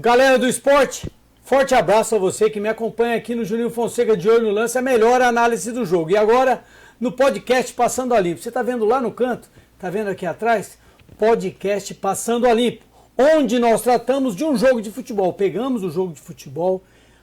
Galera do esporte, forte abraço a você que me acompanha aqui no Juninho Fonseca de Olho no Lance, a melhor análise do jogo. E agora, no podcast Passando a Limpo. Você está vendo lá no canto? Está vendo aqui atrás? Podcast Passando a Limpo, onde nós tratamos de um jogo de futebol. Pegamos o jogo de futebol,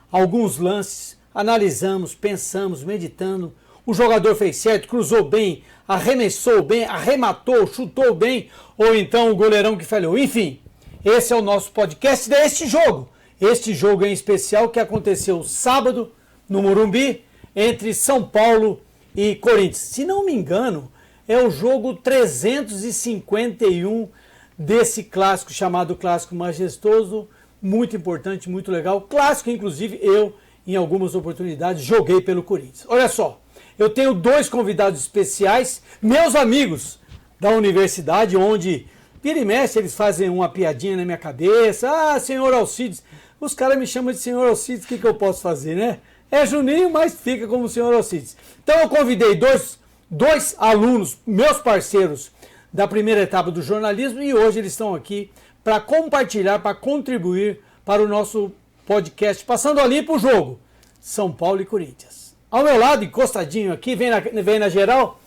alguns lances, analisamos, pensamos, meditando. O jogador fez certo, cruzou bem, arremessou bem, arrematou, chutou bem, ou então o goleirão que falhou. Enfim, esse é o nosso podcast deste jogo. Este jogo em especial que aconteceu sábado no Morumbi, entre São Paulo e Corinthians. Se não me engano, é o jogo 351 desse clássico chamado Clássico Majestoso, muito importante, muito legal. Clássico, inclusive, eu, em algumas oportunidades, joguei pelo Corinthians. Olha só, eu tenho dois convidados especiais, meus amigos da universidade, onde, vira e mexe, eles fazem uma piadinha na minha cabeça. Ah, senhor Alcides. Os caras me chamam de senhor Alcides, o que eu posso fazer, né? É Juninho, mas fica como senhor Alcides. Então eu convidei dois alunos, meus parceiros, da primeira etapa do jornalismo, e hoje eles estão aqui para compartilhar, para contribuir para o nosso podcast Passando ali para o jogo São Paulo e Corinthians. Ao meu lado, encostadinho aqui, vem na geral,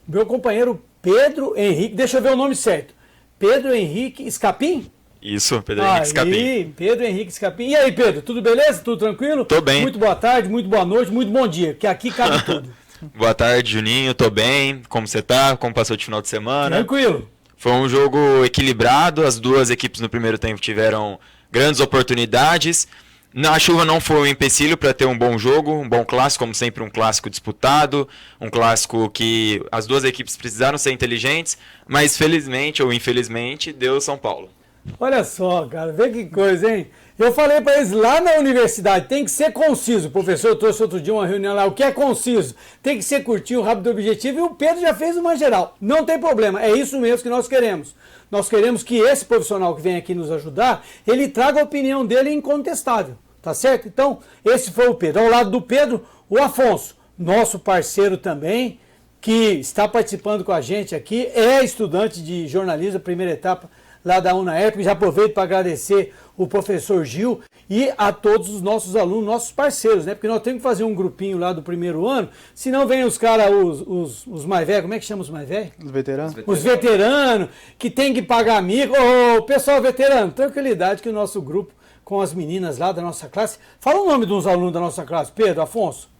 meu companheiro Pedro Henrique, deixa eu ver o nome certo, Pedro Henrique Escapim? Isso, Pedro Henrique Escapim. Pedro Henrique Escapim. E aí, Pedro, tudo beleza? Tudo tranquilo? Tô bem. Muito boa tarde, muito boa noite, muito bom dia, que aqui cabe tudo. Boa tarde, Juninho, tô bem. Como você tá? Como passou de final de semana? Tranquilo. Foi um jogo equilibrado, as duas equipes no primeiro tempo tiveram grandes oportunidades. A chuva não foi um empecilho para ter um bom jogo, um bom clássico, como sempre um clássico disputado, um clássico que as duas equipes precisaram ser inteligentes, mas felizmente ou infelizmente deu São Paulo. Olha só, cara, vê que coisa, hein? Eu falei para eles lá na universidade, tem que ser conciso. O professor trouxe outro dia uma reunião lá, o que é conciso? Tem que ser curtinho, rápido, objetivo, e o Pedro já fez uma geral. Não tem problema, é isso mesmo que nós queremos. Nós queremos que esse profissional que vem aqui nos ajudar, ele traga a opinião dele incontestável, tá certo? Então, esse foi o Pedro. Ao lado do Pedro, o Afonso, nosso parceiro também, que está participando com a gente aqui, é estudante de jornalismo, primeira etapa, lá da UNAERP. Já aproveito para agradecer o professor Gil e a todos os nossos alunos, nossos parceiros, né? Porque nós temos que fazer um grupinho lá do primeiro ano, senão vem os caras, os mais velhos, como é que chama os mais velhos? Os veteranos. Os veteranos, que tem que pagar amigo. Ô, pessoal veterano, tranquilidade que o nosso grupo, com as meninas lá da nossa classe, fala o nome de uns alunos da nossa classe, Pedro, Afonso.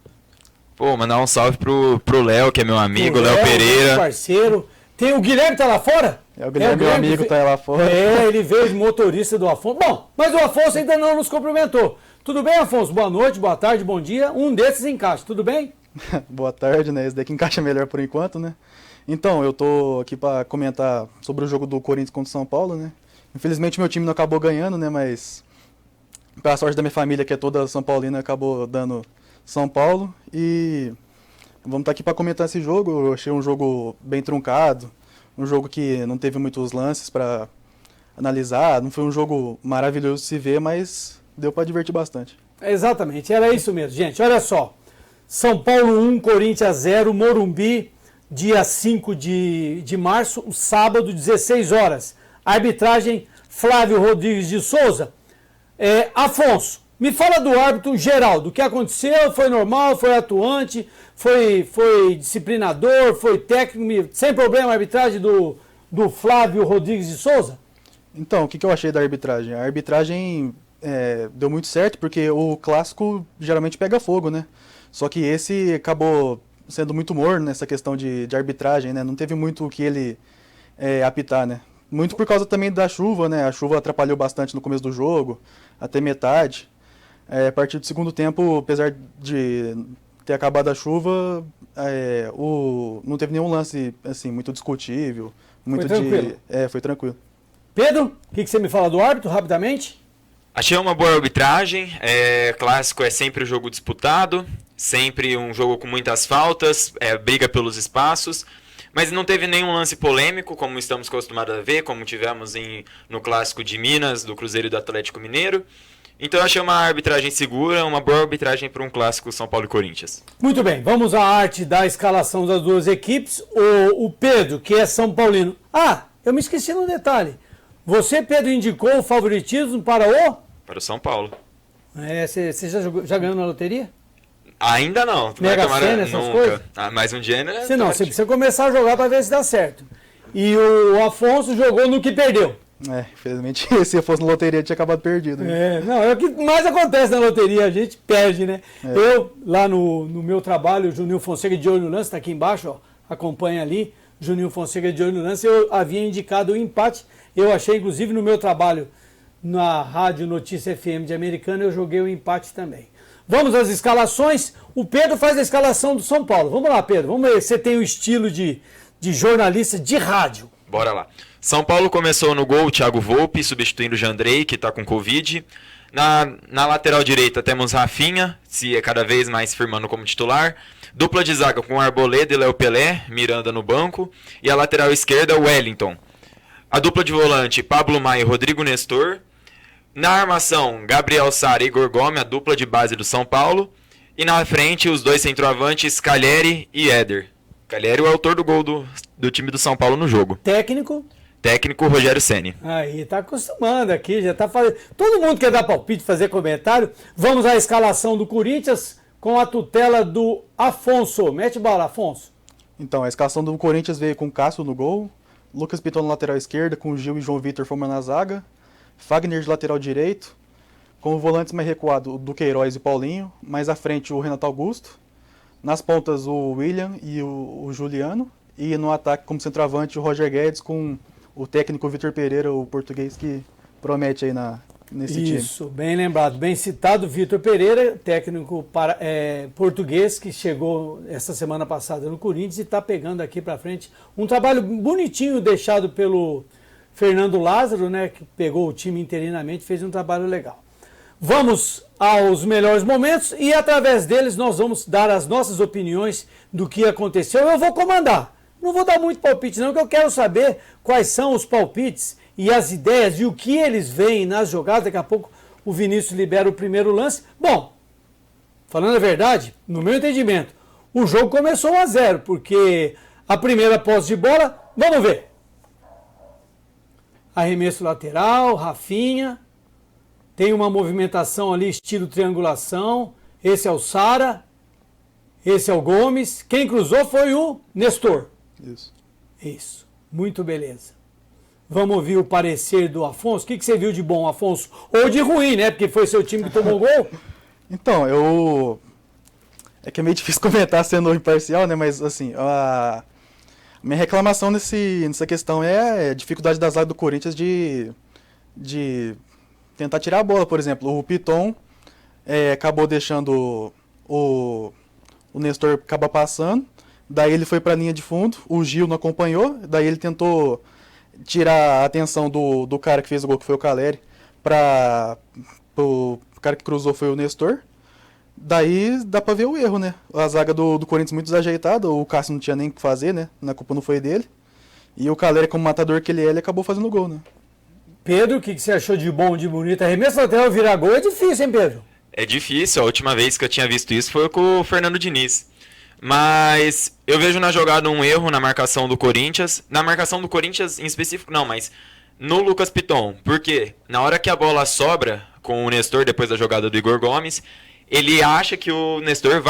Pô, mandar um salve pro Léo, que é meu amigo, Léo Pereira. Meu parceiro. Tem o Guilherme, tá lá fora? O Guilherme, meu amigo, tá lá fora. É, ele veio de motorista do Afonso. Bom, mas o Afonso ainda não nos cumprimentou. Tudo bem, Afonso? Boa noite, boa tarde, bom dia. Um desses encaixa, tudo bem? Boa tarde, né? Esse daqui encaixa melhor por enquanto, né? Então, eu tô aqui para comentar sobre o jogo do Corinthians contra o São Paulo, né? Infelizmente meu time não acabou ganhando, né? Mas, pela sorte da minha família, que é toda São Paulina, acabou dando São Paulo. E vamos estar aqui para comentar esse jogo. Eu achei um jogo bem truncado. Um jogo que não teve muitos lances para analisar, não foi um jogo maravilhoso de se ver, mas deu para divertir bastante. Exatamente, era isso mesmo, gente. Olha só, São Paulo 1, Corinthians 0, Morumbi, dia 5 de março, sábado, 16 horas. Arbitragem, Flávio Rodrigues de Souza. Afonso, me fala do árbitro geral, do que aconteceu, foi normal, foi atuante, foi disciplinador, foi técnico, sem problema a arbitragem do Flávio Rodrigues de Souza? Então, o que eu achei da arbitragem? A arbitragem deu muito certo, porque o clássico geralmente pega fogo, né? Só que esse acabou sendo muito morno nessa questão de arbitragem, né? Não teve muito o que ele apitar, né? Muito por causa também da chuva, né? A chuva atrapalhou bastante no começo do jogo, até metade. A partir do segundo tempo, apesar de ter acabado a chuva, não teve nenhum lance assim, muito discutível. Muito foi tranquilo. Foi tranquilo. Pedro, o que você me fala do árbitro, rapidamente? Achei uma boa arbitragem. Clássico é sempre um jogo disputado, sempre um jogo com muitas faltas, briga pelos espaços. Mas não teve nenhum lance polêmico, como estamos acostumados a ver, como tivemos no clássico de Minas, do Cruzeiro e do Atlético Mineiro. Então eu achei uma arbitragem segura, uma boa arbitragem para um clássico São Paulo e Corinthians. Muito bem, vamos à arte da escalação das duas equipes. O Pedro, que é São Paulino. Ah, eu me esqueci de um detalhe. Você, Pedro, indicou o favoritismo para o para o São Paulo. Você já ganhou na loteria? Ainda não. Mega Sena, essas coisas? Mais um dia, né? Você precisa começar a jogar para ver se dá certo. E o Afonso jogou no que perdeu. Infelizmente, se eu fosse na loteria, tinha acabado perdido. Né? É o que mais acontece na loteria, a gente perde, né? Eu, lá no meu trabalho, o Juninho Fonseca de Olho no Lance, está aqui embaixo, ó, acompanha ali, Juninho Fonseca de Olho no Lance, eu havia indicado o empate, eu achei, inclusive, no meu trabalho na Rádio Notícia FM de Americana, eu joguei o empate também. Vamos às escalações, o Pedro faz a escalação do São Paulo. Vamos lá, Pedro, vamos ver se você tem o estilo de jornalista de rádio. Bora lá. São Paulo começou no gol, Thiago Volpe, substituindo o Jandrei, que está com Covid. Na lateral direita temos Rafinha, se é cada vez mais firmando como titular. Dupla de zaga com Arboleda e Léo Pelé, Miranda no banco. E a lateral esquerda, Wellington. A dupla de volante, Pablo Maia e Rodrigo Nestor. Na armação, Gabriel Sara e Igor Gomes, a dupla de base do São Paulo. E na frente, os dois centroavantes, Calheri e Éder. Calheri é o autor do gol do time do São Paulo no jogo. Técnico Rogério Ceni. Aí, tá acostumando aqui, já tá fazendo. Todo mundo quer dar palpite, fazer comentário. Vamos à escalação do Corinthians com a tutela do Afonso. Mete bala, Afonso. Então, a escalação do Corinthians veio com Cássio no gol, Lucas Piton na lateral esquerda, com Gil e João Vitor formando a zaga, Fagner de lateral direito, com volantes mais recuados, o Duqueiroz e Paulinho, mais à frente o Renato Augusto, nas pontas o William e o Juliano, e no ataque como centroavante o Roger Guedes com o técnico Vitor Pereira, o português que promete aí nesse time. Isso, bem lembrado, bem citado, Vitor Pereira, técnico português que chegou essa semana passada no Corinthians e está pegando aqui para frente um trabalho bonitinho deixado pelo Fernando Lázaro, né, que pegou o time interinamente, fez um trabalho legal. Vamos aos melhores momentos e através deles nós vamos dar as nossas opiniões do que aconteceu. Eu vou comandar, não vou dar muito palpite não, que eu quero saber quais são os palpites e as ideias e o que eles veem nas jogadas. Daqui a pouco o Vinícius libera o primeiro lance. Bom, falando a verdade, no meu entendimento, o jogo começou 1-0, porque a primeira posse de bola, vamos ver. Arremesso lateral, Rafinha, tem uma movimentação ali, estilo triangulação, esse é o Sara, esse é o Gomes, quem cruzou foi o Nestor. Isso, muito beleza. Vamos ouvir o parecer do Afonso. O que você viu de bom, Afonso? Ou de ruim, né? Porque foi seu time que tomou gol. Então, é que é meio difícil comentar sendo imparcial, né? Mas, assim, a minha reclamação nessa questão é a dificuldade da zaga do Corinthians de tentar tirar a bola, por exemplo. O Piton acabou deixando o Nestor acabar passando. Daí ele foi para a linha de fundo, o Gil não acompanhou, daí ele tentou tirar a atenção do cara que fez o gol, que foi o Calheri, o cara que cruzou foi o Nestor. Daí dá para ver o erro, né? A zaga do Corinthians muito desajeitada, o Cássio não tinha nem o que fazer, né? A culpa não foi dele. E o Calheri, como matador que ele acabou fazendo o gol, né? Pedro, o que você achou de bom, de bonito? Arremesso lateral virar gol é difícil, hein, Pedro? É difícil, a última vez que eu tinha visto isso foi com o Fernando Diniz. Mas eu vejo na jogada um erro na marcação do Corinthians. Na marcação do Corinthians em específico não, mas no Lucas Piton. Porque na hora que a bola sobra com o Nestor, depois da jogada do Igor Gomes, ele acha que o Nestor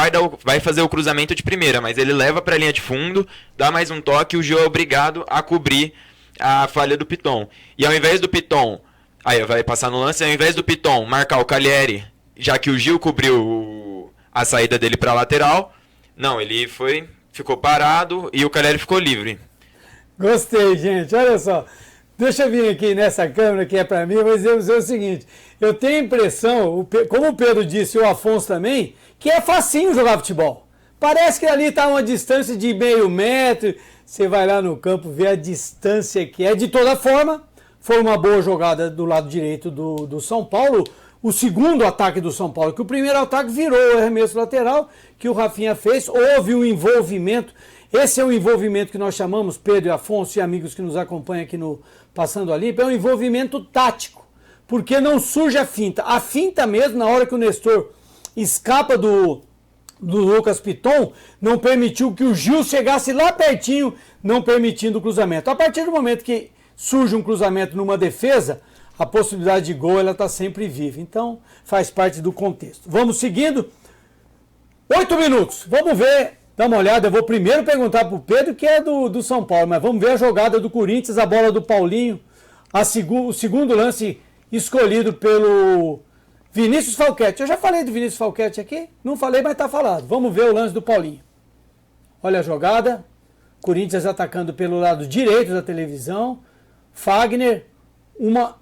vai fazer o cruzamento de primeira, mas ele leva para a linha de fundo, dá mais um toque e o Gil é obrigado a cobrir a falha do Piton. E ao invés do Piton, aí vai passar no lance, ao invés do Piton marcar o Calheri, já que o Gil cobriu a saída dele para a lateral, não, ele ficou parado e o Calheri ficou livre. Gostei, gente. Olha só. Deixa eu vir aqui nessa câmera que é para mim, eu vou dizer o seguinte. Eu tenho a impressão, como o Pedro disse e o Afonso também, que é facinho jogar futebol. Parece que ali está uma distância de meio metro. Você vai lá no campo ver a distância que é. De toda forma, foi uma boa jogada do lado direito do São Paulo. O segundo ataque do São Paulo, que o primeiro ataque virou o arremesso lateral, que o Rafinha fez, houve um envolvimento, esse é o envolvimento que nós chamamos, Pedro e Afonso e amigos que nos acompanham aqui no Passando a Limpo, é um envolvimento tático, porque não surge a finta mesmo, na hora que o Nestor escapa do Lucas Piton, não permitiu que o Gil chegasse lá pertinho, não permitindo o cruzamento. A partir do momento que surge um cruzamento numa defesa, a possibilidade de gol ela está sempre viva. Então, faz parte do contexto. Vamos seguindo. 8 minutos. Vamos ver, dá uma olhada. Eu vou primeiro perguntar para o Pedro, que é do São Paulo, mas vamos ver a jogada do Corinthians, a bola do Paulinho, o segundo lance escolhido pelo Vinícius Falquete. Eu já falei do Vinícius Falquete aqui? Não falei, mas está falado. Vamos ver o lance do Paulinho. Olha a jogada. Corinthians atacando pelo lado direito da televisão. Fagner, uma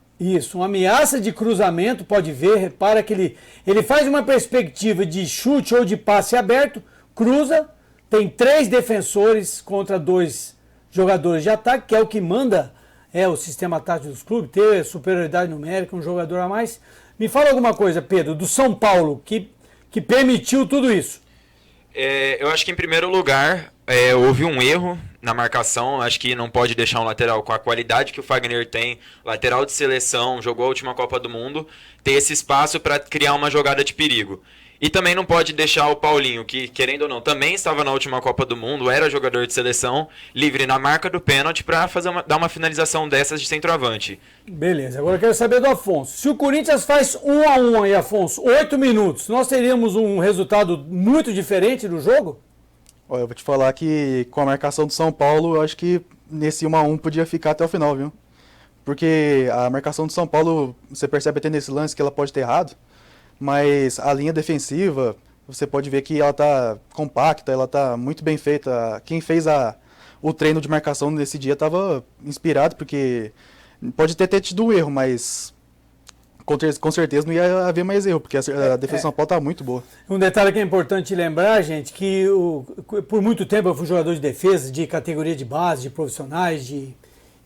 ameaça de cruzamento, pode ver, repara que ele faz uma perspectiva de chute ou de passe aberto, cruza, tem 3 defensores contra 2 jogadores de ataque, que é o que manda o sistema tático dos clubes, ter superioridade numérica, um jogador a mais. Me fala alguma coisa, Pedro, do São Paulo, que permitiu tudo isso. Eu acho que, em primeiro lugar, houve um erro na marcação. Acho que não pode deixar um lateral com a qualidade que o Fagner tem, lateral de seleção, jogou a última Copa do Mundo, ter esse espaço para criar uma jogada de perigo. E também não pode deixar o Paulinho, que, querendo ou não, também estava na última Copa do Mundo, era jogador de seleção, livre na marca do pênalti para dar uma finalização dessas de centroavante. Beleza, agora eu quero saber do Afonso. Se o Corinthians faz 1-1 aí, Afonso, 8 minutos, nós teríamos um resultado muito diferente do jogo? Olha, eu vou te falar que com a marcação do São Paulo, eu acho que nesse 1-1 podia ficar até o final, viu? Porque a marcação do São Paulo, você percebe até nesse lance que ela pode ter errado, mas a linha defensiva, você pode ver que ela está compacta, ela está muito bem feita. Quem fez o treino de marcação nesse dia estava inspirado, porque pode ter tido um erro, mas com certeza não ia haver mais erro, porque a defesa do São Paulo está muito boa. Um detalhe que é importante lembrar, gente, que por muito tempo eu fui jogador de defesa, de categoria de base, de profissionais,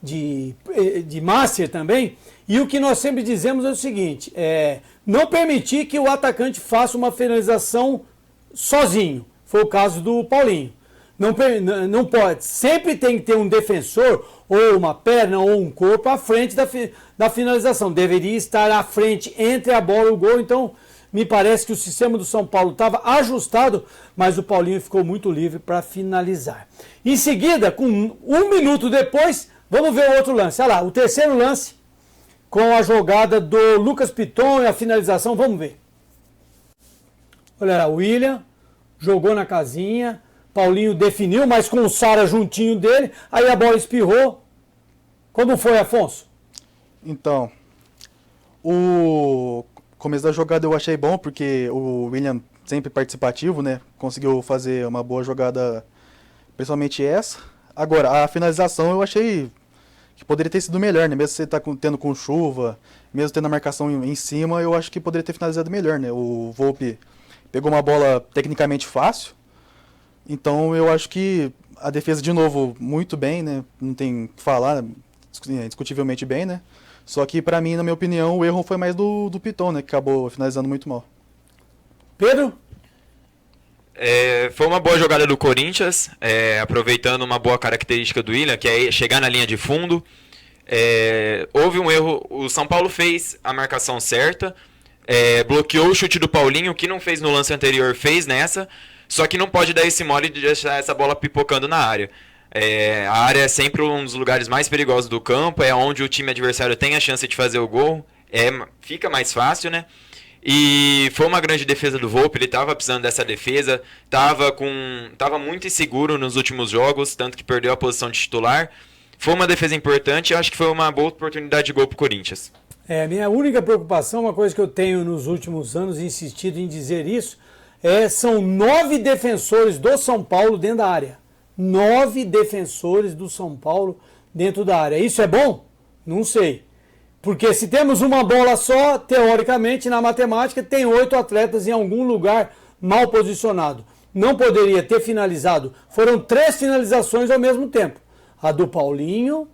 de master também, e o que nós sempre dizemos é o seguinte, não permitir que o atacante faça uma finalização sozinho. Foi o caso do Paulinho. Não pode. Sempre tem que ter um defensor, ou uma perna, ou um corpo à frente da finalização. Deveria estar à frente entre a bola e o gol. Então, me parece que o sistema do São Paulo estava ajustado, mas o Paulinho ficou muito livre para finalizar. Em seguida, com 1 minuto depois, vamos ver o outro lance. Olha lá, o terceiro lance, com a jogada do Lucas Piton e a finalização, vamos ver. Olha lá, o William jogou na casinha, Paulinho definiu, mas com o Sara juntinho dele, aí a bola espirrou. Como foi, Afonso? Então, o começo da jogada eu achei bom, porque o William sempre participativo, né? Conseguiu fazer uma boa jogada, principalmente essa. Agora, a finalização eu achei que poderia ter sido melhor, né? Mesmo você tendo com chuva, mesmo tendo a marcação em cima, eu acho que poderia ter finalizado melhor, né? O Volpi pegou uma bola tecnicamente fácil, então eu acho que a defesa, de novo, muito bem, né? Não tem o que falar, discutivelmente bem, né? Só que, pra mim, na minha opinião, o erro foi mais do Piton, né? Que acabou finalizando muito mal. Pedro? Foi uma boa jogada do Corinthians, aproveitando uma boa característica do William, que é chegar na linha de fundo. Houve um erro, o São Paulo fez a marcação certa, bloqueou o chute do Paulinho, o que não fez no lance anterior, fez nessa, só que não pode dar esse mole de deixar essa bola pipocando na área. A área é sempre um dos lugares mais perigosos do campo, é onde o time adversário tem a chance de fazer o gol, fica mais fácil, né? E foi uma grande defesa do Volpi, ele estava precisando dessa defesa, estava muito inseguro nos últimos jogos, tanto que perdeu a posição de titular. Foi uma defesa importante e acho que foi uma boa oportunidade de gol para o Corinthians. Minha única preocupação, uma coisa que eu tenho nos últimos anos insistido em dizer isso, são 9 defensores do São Paulo dentro da área. 9 defensores do São Paulo dentro da área. Isso é bom? Não sei. Porque se temos uma bola só, teoricamente, na matemática, tem 8 atletas em algum lugar mal posicionado. Não poderia ter finalizado. Foram 3 finalizações ao mesmo tempo. A do Paulinho,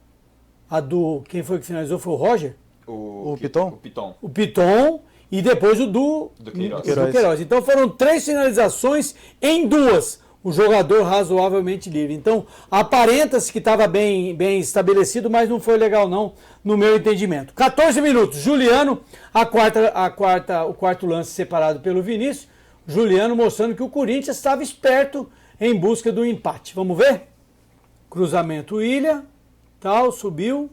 quem foi que finalizou? Foi o Roger? O Piton? O Piton e depois o do Queiroz. Então foram 3 finalizações em 2. O jogador razoavelmente livre. Então, aparenta-se que estava bem estabelecido, mas não foi legal não, no meu entendimento. 14 minutos, Juliano, o quarto lance separado pelo Vinícius. Juliano mostrando que o Corinthians estava esperto em busca do empate. Vamos ver? Cruzamento William, subiu.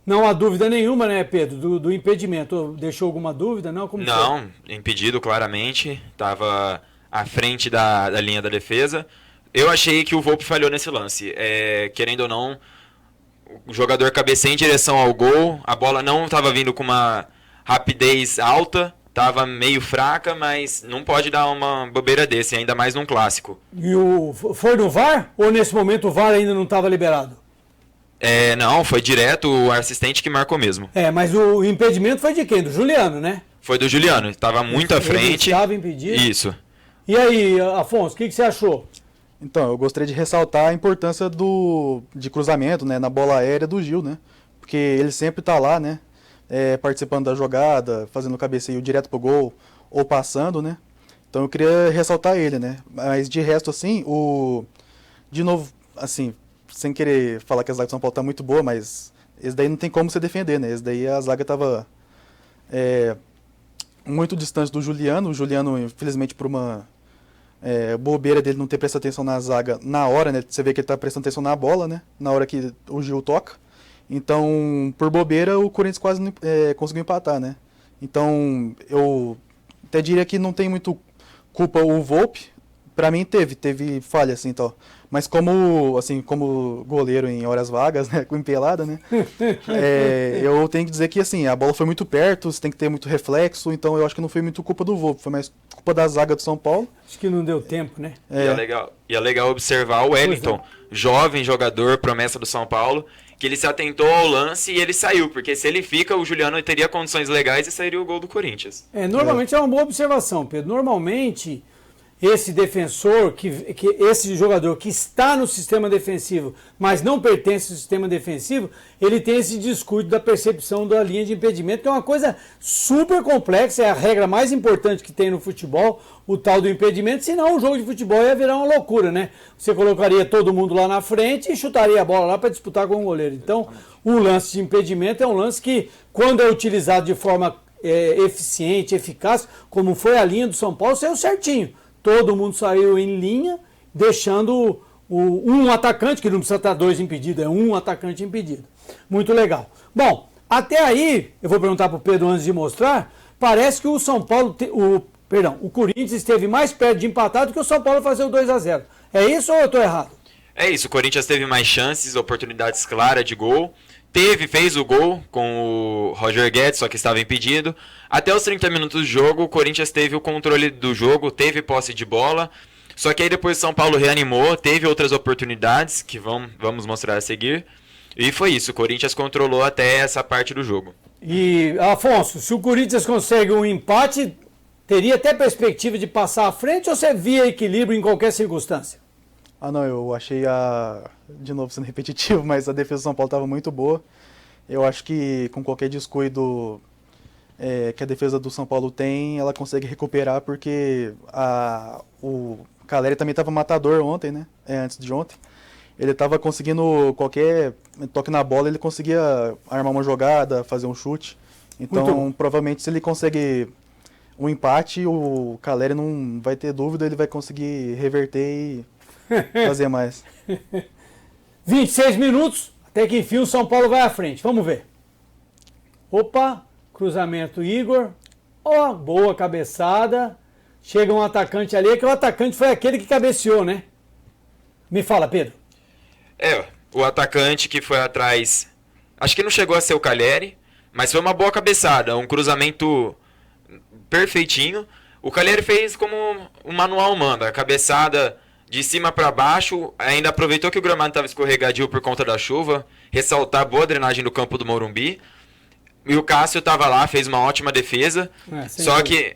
Não há dúvida nenhuma, né, Pedro, do impedimento. Deixou alguma dúvida? Não, como Não, impedido claramente. Estava à frente da linha da defesa. Eu achei que o Volpe falhou nesse lance. Querendo ou não, o jogador cabeceia em direção ao gol. A bola não estava vindo com uma rapidez alta. Estava meio fraca, mas não pode dar uma bobeira desse, ainda mais num clássico. E foi no VAR? Ou nesse momento o VAR ainda não estava liberado? Não, foi direto o assistente que marcou mesmo. Mas o impedimento foi de quem? Do Juliano, né? Foi do Juliano, estava muito à frente. Ele estava impedido. Isso. E aí, Afonso, o que você achou? Então, eu gostaria de ressaltar a importância de cruzamento, né, na bola aérea do Gil, né? Porque ele sempre está lá, né? Participando da jogada, fazendo cabeceio direto pro gol ou passando, né? Então eu queria ressaltar ele, né? Mas de resto, assim, de novo, assim, sem querer falar que a zaga do São Paulo tá muito boa, mas esse daí não tem como você defender, né? Esse daí a zaga tava muito distante do Juliano. O Juliano, infelizmente, por uma bobeira dele não ter prestado atenção na zaga na hora, né? Você vê que ele tá prestando atenção na bola, né? Na hora que o Gil toca. Então, por bobeira, o Corinthians quase conseguiu empatar, né? Então, eu até diria que não tem muito culpa o Volpe. Pra mim teve falha, assim, tal. Mas como goleiro em horas vagas, né, com empelada, né, eu tenho que dizer que, assim, a bola foi muito perto, você tem que ter muito reflexo, então eu acho que não foi muito culpa do Volpe, foi mais culpa da zaga do São Paulo. Acho que não deu tempo, né? E é legal observar o Wellington, jovem jogador, promessa do São Paulo, que ele se atentou ao lance e ele saiu, porque se ele fica, o Juliano teria condições legais e sairia o gol do Corinthians. Normalmente é uma boa observação, Pedro. Normalmente, esse defensor, esse jogador que está no sistema defensivo, mas não pertence ao sistema defensivo, ele tem esse descuido da percepção da linha de impedimento, que é uma coisa super complexa, é a regra mais importante que tem no futebol, o tal do impedimento, senão o jogo de futebol ia virar uma loucura, né? Você colocaria todo mundo lá na frente e chutaria a bola lá para disputar com o goleiro. Então, o lance de impedimento é um lance que, quando é utilizado de forma eficiente, eficaz, como foi a linha do São Paulo, saiu certinho. Todo mundo saiu em linha, deixando um atacante, que não precisa estar dois impedidos, é um atacante impedido. Muito legal. Bom, até aí, eu vou perguntar para o Pedro antes de mostrar, parece que o São Paulo, o Corinthians esteve mais perto de empatar do que o São Paulo fazer o 2-0. É isso ou eu estou errado? É isso, o Corinthians teve mais chances, oportunidades claras de gol. Fez o gol com o Roger Guedes, só que estava impedido. Até os 30 minutos do jogo, o Corinthians teve o controle do jogo, teve posse de bola. Só que aí depois o São Paulo reanimou, teve outras oportunidades, que vamos mostrar a seguir. E foi isso, o Corinthians controlou até essa parte do jogo. E, Afonso, se o Corinthians consegue um empate, teria até perspectiva de passar à frente ou você via equilíbrio em qualquer circunstância? Não, eu achei de novo sendo repetitivo, mas a defesa do São Paulo estava muito boa. Eu acho que com qualquer descuido que a defesa do São Paulo tem, ela consegue recuperar, porque o Calleri também estava matador ontem, né? Antes de ontem. Ele estava conseguindo qualquer toque na bola, ele conseguia armar uma jogada, fazer um chute. Então, provavelmente, se ele consegue um empate, o Calleri não vai ter dúvida, ele vai conseguir reverter e fazer mais. 26 minutos, até que enfim o São Paulo vai à frente. Vamos ver. Opa, cruzamento Igor. Boa cabeçada. Chega um atacante ali, que o atacante foi aquele que cabeceou, né? Me fala, Pedro. O atacante que foi atrás, acho que não chegou a ser o Calleri, mas foi uma boa cabeçada, um cruzamento perfeitinho. O Calleri fez como o manual manda, a cabeçada de cima para baixo, ainda aproveitou que o gramado estava escorregadio por conta da chuva, ressaltar a boa drenagem do campo do Morumbi. E o Cássio estava lá, fez uma ótima defesa. Só que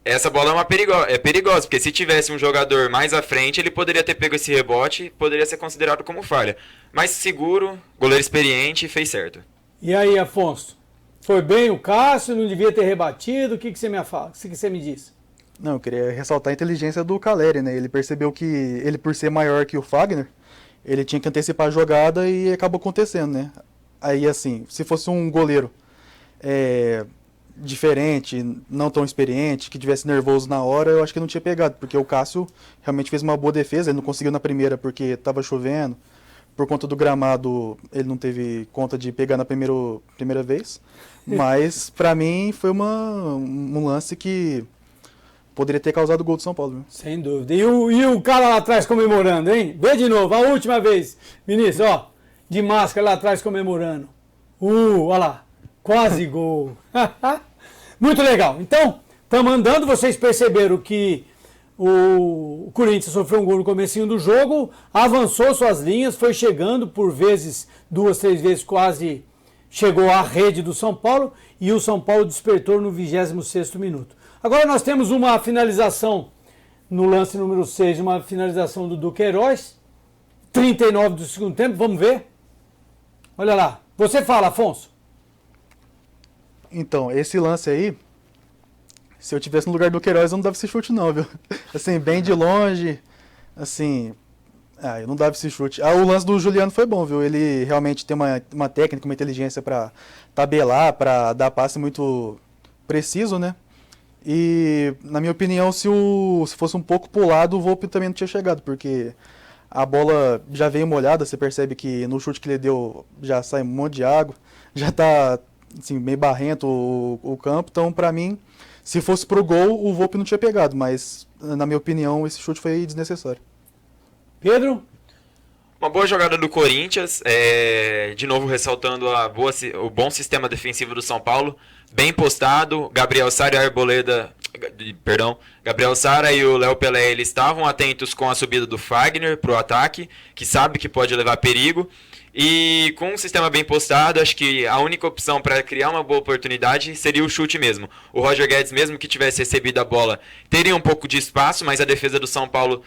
essa bola é perigosa, porque se tivesse um jogador mais à frente, ele poderia ter pego esse rebote e poderia ser considerado como falha. Mas seguro, goleiro experiente, fez certo. E aí, Afonso? Foi bem o Cássio, não devia ter rebatido? O que você me fala? O que você me disse? Não, eu queria ressaltar a inteligência do Calleri, né? Ele percebeu que ele, por ser maior que o Fagner, ele tinha que antecipar a jogada e acabou acontecendo, né? Aí, assim, se fosse um goleiro diferente, não tão experiente, que tivesse nervoso na hora, eu acho que não tinha pegado, porque o Cássio realmente fez uma boa defesa, ele não conseguiu na primeira porque estava chovendo, por conta do gramado, ele não teve conta de pegar na primeira vez. Mas, pra mim, foi um lance que poderia ter causado o gol do São Paulo. Viu? Sem dúvida. E o cara lá atrás comemorando, hein? Vê de novo, a última vez. Vinícius, ó, de máscara lá atrás comemorando. Olha lá, quase gol. Muito legal. Então, estamos andando, vocês perceberam que o Corinthians sofreu um gol no comecinho do jogo, avançou suas linhas, foi chegando por vezes, 2, 3 vezes quase chegou à rede do São Paulo e o São Paulo despertou no 26º minuto. Agora nós temos uma finalização no lance número 6, uma finalização do Duqueiroz, 39 do segundo tempo, vamos ver? Olha lá, você fala, Afonso. Então, esse lance aí, se eu tivesse no lugar do Queiroz, eu não dava esse chute não, viu? Assim, bem de longe, assim, eu não dava esse chute. O lance do Juliano foi bom, viu? Ele realmente tem uma técnica, uma inteligência para tabelar, para dar passe muito preciso, né? E, na minha opinião, se fosse um pouco pro lado, o Volpi também não tinha chegado, porque a bola já veio molhada, você percebe que no chute que ele deu já sai um monte de água, já tá assim, meio barrento o campo, então pra mim, se fosse pro gol, o Volpi não tinha pegado, mas na minha opinião, esse chute foi desnecessário. Pedro? Uma boa jogada do Corinthians, de novo ressaltando o bom sistema defensivo do São Paulo, bem postado. Gabriel Sara e o Léo Pelé, eles estavam atentos com a subida do Fagner para o ataque, que sabe que pode levar perigo. E com um sistema bem postado, acho que a única opção para criar uma boa oportunidade seria o chute mesmo. O Roger Guedes, mesmo que tivesse recebido a bola, teria um pouco de espaço, mas a defesa do São Paulo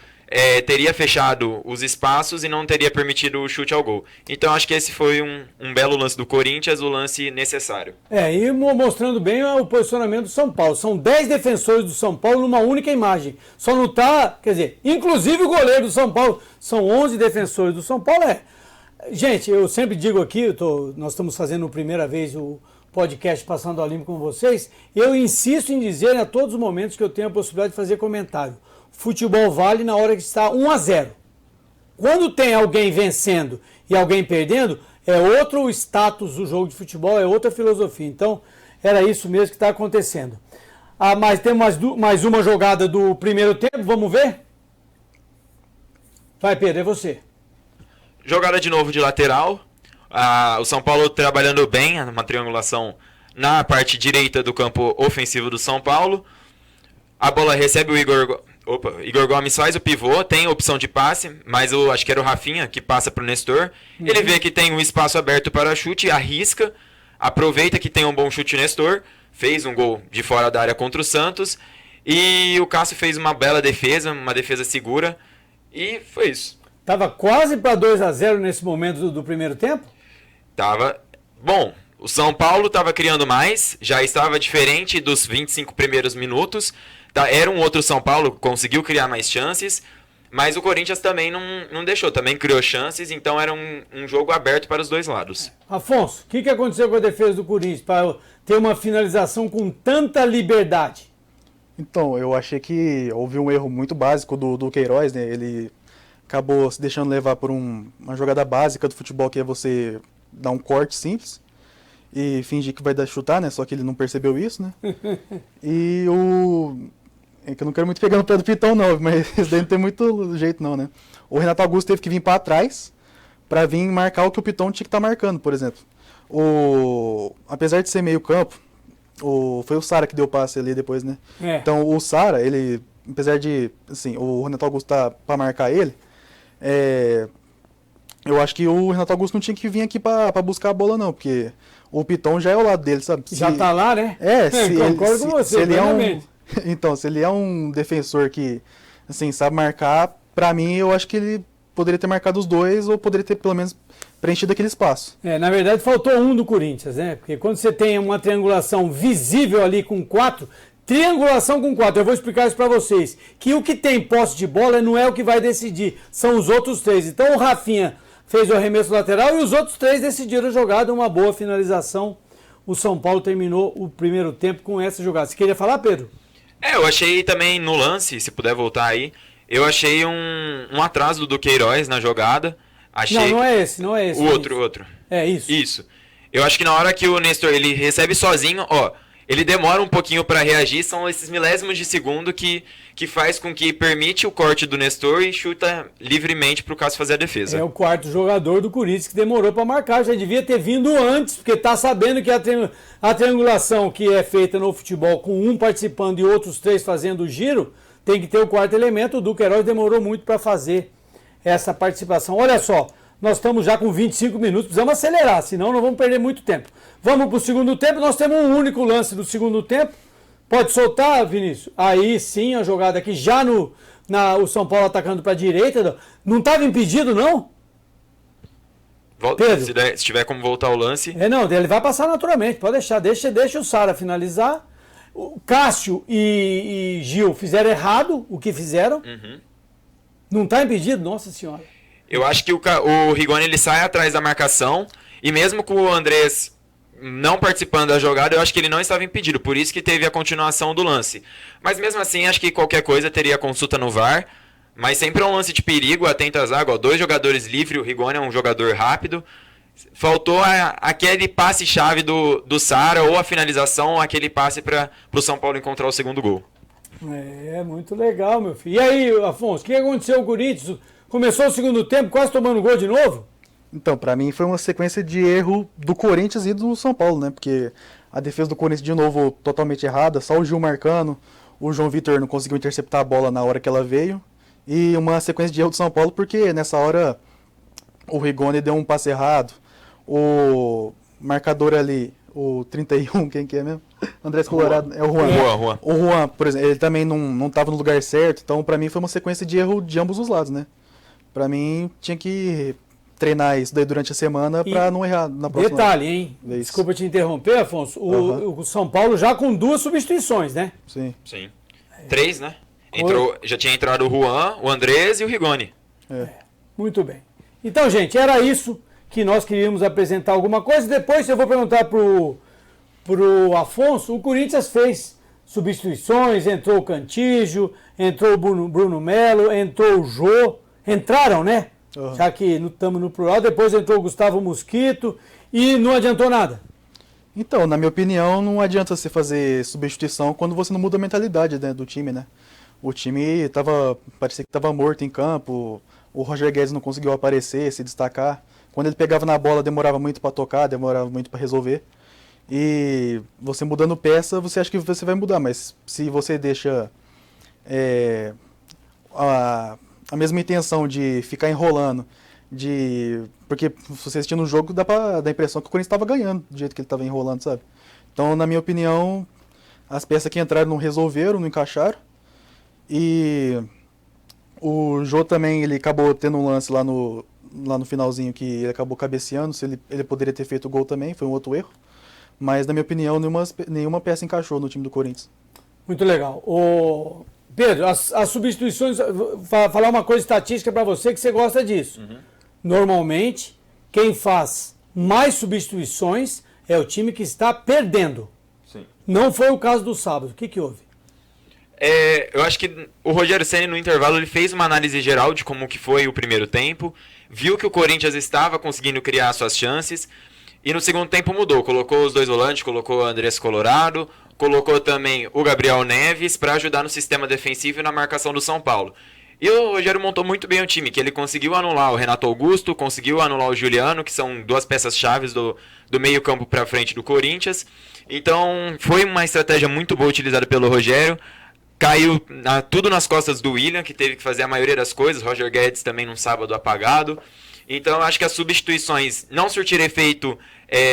teria fechado os espaços e não teria permitido o chute ao gol. Então acho que esse foi um belo lance do Corinthians, o lance necessário. E mostrando bem o posicionamento do São Paulo. São 10 defensores do São Paulo numa única imagem. Só não tá, quer dizer, inclusive o goleiro do São Paulo. São 11 defensores do São Paulo. Gente, eu sempre digo aqui, nós estamos fazendo a primeira vez o podcast Passando a Limpo com vocês, eu insisto em dizer a todos os momentos que eu tenho a possibilidade de fazer comentário. Futebol vale na hora que está 1-0. Quando tem alguém vencendo e alguém perdendo, é outro status do jogo de futebol, é outra filosofia. Então, era isso mesmo que está acontecendo. Mas tem mais uma jogada do primeiro tempo, vamos ver? Vai, Pedro, é você. Jogada de novo de lateral. O São Paulo trabalhando bem, uma triangulação na parte direita do campo ofensivo do São Paulo. A bola recebe o Igor Gomes, faz o pivô, tem a opção de passe, mas acho que era o Rafinha que passa para o Nestor. Ele vê que tem um espaço aberto para chute, arrisca, aproveita que tem um bom chute Nestor, fez um gol de fora da área contra o Santos. E o Cássio fez uma bela defesa, uma defesa segura, e foi isso. Tava quase para 2-0 nesse momento do primeiro tempo? Tava. Bom, o São Paulo estava criando mais, já estava diferente dos 25 primeiros minutos. Era um outro São Paulo, conseguiu criar mais chances, mas o Corinthians também não deixou, também criou chances, então era um jogo aberto para os dois lados. Afonso, o que aconteceu com a defesa do Corinthians para ter uma finalização com tanta liberdade? Então, eu achei que houve um erro muito básico do Queiroz, né? Ele acabou se deixando levar por uma jogada básica do futebol, que é você dar um corte simples e fingir que vai chutar, né? Só que ele não percebeu isso, né? E é que eu não quero muito pegar no pé do Pitão, não, mas isso daí não tem muito jeito, não, né? O Renato Augusto teve que vir para trás para vir marcar o que o Pitão tinha que estar marcando, por exemplo. Apesar de ser meio campo, foi o Sara que deu o passe ali depois, né? Então, o Sara, ele, apesar de, assim, o Renato Augusto tá para marcar ele, eu acho que o Renato Augusto não tinha que vir aqui para buscar a bola, não, porque o Pitão já é ao lado dele, sabe? Já tá lá, né? Concordo com você, se ele então, se ele é um defensor que, assim, sabe marcar, pra mim, eu acho que ele poderia ter marcado os dois, ou poderia ter, pelo menos, preenchido aquele espaço. Na verdade, faltou um do Corinthians, né? Porque quando você tem uma triangulação visível ali com 4, triangulação com 4, eu vou explicar isso pra vocês, que o que tem posse de bola não é o que vai decidir, são os outros 3. Então, o Rafinha fez o arremesso lateral e os outros 3 decidiram a jogada, uma boa finalização. O São Paulo terminou o primeiro tempo com essa jogada. Você queria falar, Pedro? Eu achei também no lance, se puder voltar aí, eu achei um atraso do Queiroz na jogada. Achei Não é esse, não é esse. o é outro. isso. É isso. Isso. Eu acho que na hora que o Nestor ele recebe sozinho, ó, ele demora um pouquinho para reagir, são esses milésimos de segundo que faz com que permite o corte do Nestor e chuta livremente pro Cássio fazer a defesa. É o quarto jogador do Corinthians que demorou para marcar, já devia ter vindo antes, porque tá sabendo que a triangulação que é feita no futebol com um participando e outros 3 fazendo o giro, tem que ter o quarto elemento. O Duqueiroz demorou muito para fazer essa participação. Olha só, nós estamos já com 25 minutos, precisamos acelerar, senão não vamos perder muito tempo. Vamos para o segundo tempo, nós temos um único lance do segundo tempo. Pode soltar, Vinícius? Aí sim, a jogada aqui, já o São Paulo atacando para a direita. Não estava impedido, não? Pedro. Se tiver como voltar o lance. Não, ele vai passar naturalmente, pode deixar. Deixa o Sara finalizar. O Cássio e Gil fizeram errado o que fizeram. Uhum. Não está impedido? Nossa Senhora. Eu acho que o Rigoni ele sai atrás da marcação e mesmo com o Andrés não participando da jogada, eu acho que ele não estava impedido, por isso que teve a continuação do lance. Mas mesmo assim, acho que qualquer coisa teria consulta no VAR, mas sempre é um lance de perigo, atento às águas, 2 jogadores livres, o Rigoni é um jogador rápido. Faltou aquele passe-chave do Sara ou a finalização, aquele passe para o São Paulo encontrar o segundo gol. Muito legal, meu filho. E aí, Afonso, o que aconteceu com o Corinthians? Começou o segundo tempo quase tomando gol de novo? Então, pra mim foi uma sequência de erro do Corinthians e do São Paulo, né? Porque a defesa do Corinthians, de novo, totalmente errada, só o Gil marcando, o João Vitor não conseguiu interceptar a bola na hora que ela veio, e uma sequência de erro do São Paulo, porque nessa hora o Rigoni deu um passe errado, o marcador ali, o 31, quem que é mesmo? Andrés Colorado, é o Juan. Juan. O Juan, por exemplo, ele também não estava no lugar certo, então pra mim foi uma sequência de erro de ambos os lados, né? Pra mim tinha que treinar isso daí durante a semana pra não errar na próxima. Detalhe, hein? vez. Desculpa te interromper, Afonso. O São Paulo já com 2 substituições, né? Sim. 3, né? Já tinha entrado o Juan, o Andrés e o Rigoni. Muito bem. Então, gente, era isso que nós queríamos apresentar alguma coisa. Depois eu vou perguntar pro Afonso. O Corinthians fez substituições, entrou o Cantígio, entrou o Bruno Melo, entrou o Jô. Entraram, né? Já que estamos no plural. Depois entrou o Gustavo Mosquito e não adiantou nada. Então, na minha opinião, não adianta você fazer substituição quando você não muda a mentalidade, né, do time, né? O time parecia que estava morto em campo, o Roger Guedes não conseguiu aparecer, se destacar. Quando ele pegava na bola, demorava muito para tocar, demorava muito para resolver. E você mudando peça, você acha que você vai mudar, mas se você deixa a mesma intenção de ficar enrolando, porque se você assistindo o jogo dá a impressão que o Corinthians estava ganhando do jeito que ele estava enrolando, sabe? Então, na minha opinião, as peças que entraram não resolveram, não encaixaram. E o Jô também, ele acabou tendo um lance lá no finalzinho que ele acabou cabeceando, se ele poderia ter feito o gol também, foi um outro erro. Mas, na minha opinião, nenhuma peça encaixou no time do Corinthians. Muito legal. Pedro, as substituições, falar uma coisa estatística para você que você gosta disso. Uhum. Normalmente, quem faz mais substituições é o time que está perdendo. Sim. Não foi o caso do sábado. O que houve? Eu acho que o Rogério Ceni no intervalo ele fez uma análise geral de como que foi o primeiro tempo, viu que o Corinthians estava conseguindo criar suas chances e no segundo tempo mudou, colocou os 2 volantes, colocou o Andrés Colorado, colocou também o Gabriel Neves para ajudar no sistema defensivo e na marcação do São Paulo. E o Rogério montou muito bem o time, que ele conseguiu anular o Renato Augusto, conseguiu anular o Juliano, que são 2 peças-chave do meio campo para frente do Corinthians. Então foi uma estratégia muito boa utilizada pelo Rogério. Caiu tudo nas costas do William, que teve que fazer a maioria das coisas. Roger Guedes também num sábado apagado. Então eu acho que as substituições não surtiram efeito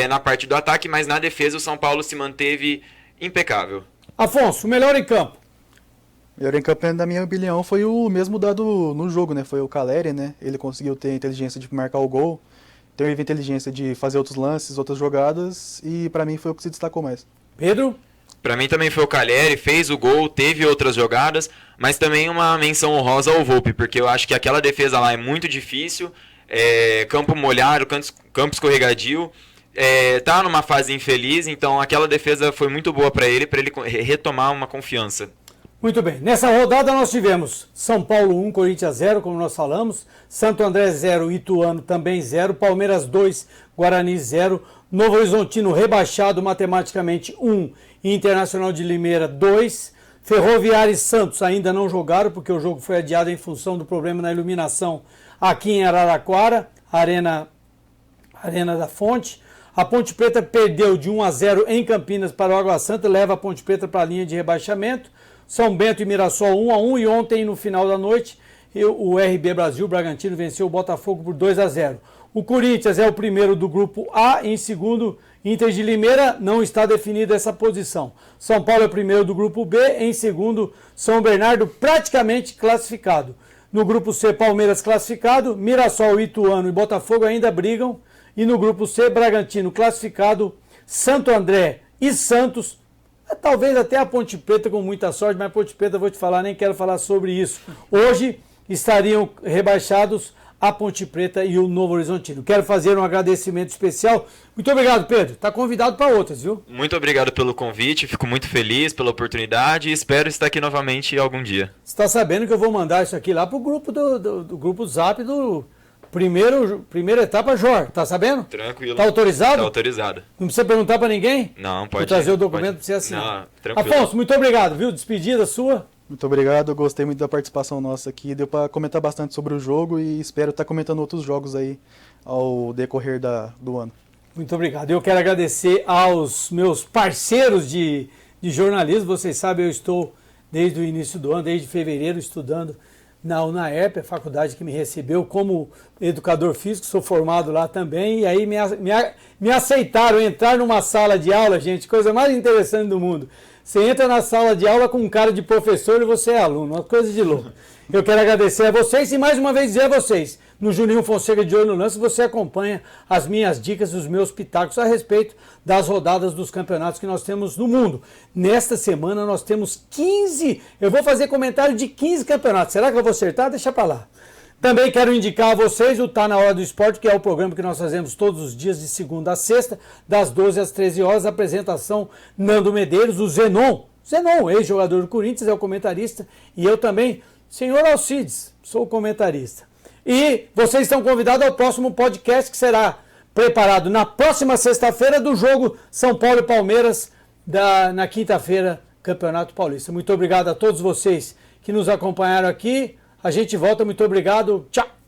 na parte do ataque, mas na defesa o São Paulo se manteve impecável. Afonso, o melhor em campo? O melhor em campo, na minha opinião, foi o mesmo dado no jogo, né? Foi o Caleri, né? Ele conseguiu ter a inteligência de marcar o gol, teve a inteligência de fazer outros lances, outras jogadas, e pra mim foi o que se destacou mais. Pedro? Pra mim também foi o Caleri, fez o gol, teve outras jogadas, mas também uma menção honrosa ao Volpi, porque eu acho que aquela defesa lá é muito difícil, campo molhado, campo escorregadio, tá numa fase infeliz, então aquela defesa foi muito boa para ele retomar uma confiança. Muito bem, nessa rodada nós tivemos São Paulo 1, Corinthians 0, como nós falamos, Santo André 0, Ituano também 0, Palmeiras 2, Guarani 0, Novo Horizontino rebaixado matematicamente 1, Internacional de Limeira 2, Ferroviária e Santos ainda não jogaram porque o jogo foi adiado em função do problema na iluminação aqui em Araraquara, Arena da Fonte. A Ponte Preta perdeu de 1-0 em Campinas para o Água Santa, leva a Ponte Preta para a linha de rebaixamento. São Bento e Mirassol 1-1 e ontem no final da noite o RB Brasil, Bragantino, venceu o Botafogo por 2-0. O Corinthians é o primeiro do grupo A, em segundo Inter de Limeira, não está definida essa posição. São Paulo é o primeiro do grupo B, em segundo São Bernardo praticamente classificado. No grupo C, Palmeiras classificado, Mirassol, Ituano e Botafogo ainda brigam. E no grupo C, Bragantino classificado, Santo André e Santos, talvez até a Ponte Preta com muita sorte, mas a Ponte Preta, vou te falar, nem quero falar sobre isso. Hoje estariam rebaixados a Ponte Preta e o Novo Horizontino. Quero fazer um agradecimento especial. Muito obrigado, Pedro. Está convidado para outras, viu? Muito obrigado pelo convite, fico muito feliz pela oportunidade e espero estar aqui novamente algum dia. Você está sabendo que eu vou mandar isso aqui lá para o grupo do grupo Zap do primeira etapa Jor, tá sabendo? Tranquilo. Tá autorizado? Tá autorizado. Não precisa perguntar para ninguém? Não, pode. Vou trazer o documento para você assinar. Não, tranquilo. Afonso, muito obrigado, viu? Despedida sua. Muito obrigado, gostei muito da participação nossa aqui, deu para comentar bastante sobre o jogo e espero estar comentando outros jogos aí ao decorrer do ano. Muito obrigado. Eu quero agradecer aos meus parceiros de jornalismo. Vocês sabem, eu estou desde o início do ano, desde fevereiro, estudando na UNAERP, a faculdade que me recebeu como educador físico, sou formado lá também, e aí me aceitaram entrar numa sala de aula, gente, coisa mais interessante do mundo. Você entra na sala de aula com um cara de professor e você é aluno, uma coisa de louco. Eu quero agradecer a vocês e mais uma vez dizer a vocês, no Juninho Fonseca de Olho no Lance, você acompanha as minhas dicas e os meus pitacos a respeito das rodadas dos campeonatos que nós temos no mundo. Nesta semana nós temos 15, eu vou fazer comentário de 15 campeonatos. Será que eu vou acertar? Deixa pra lá. Também quero indicar a vocês o Tá Na Hora do Esporte, que é o programa que nós fazemos todos os dias de segunda a sexta, das 12 às 13 horas, apresentação Nando Medeiros, o Zenon, ex-jogador do Corinthians, é o comentarista, e eu também, senhor Alcides, sou o comentarista. E vocês estão convidados ao próximo podcast, que será preparado na próxima sexta-feira do jogo São Paulo e Palmeiras, na quinta-feira, Campeonato Paulista. Muito obrigado a todos vocês que nos acompanharam aqui. A gente volta, muito obrigado, tchau!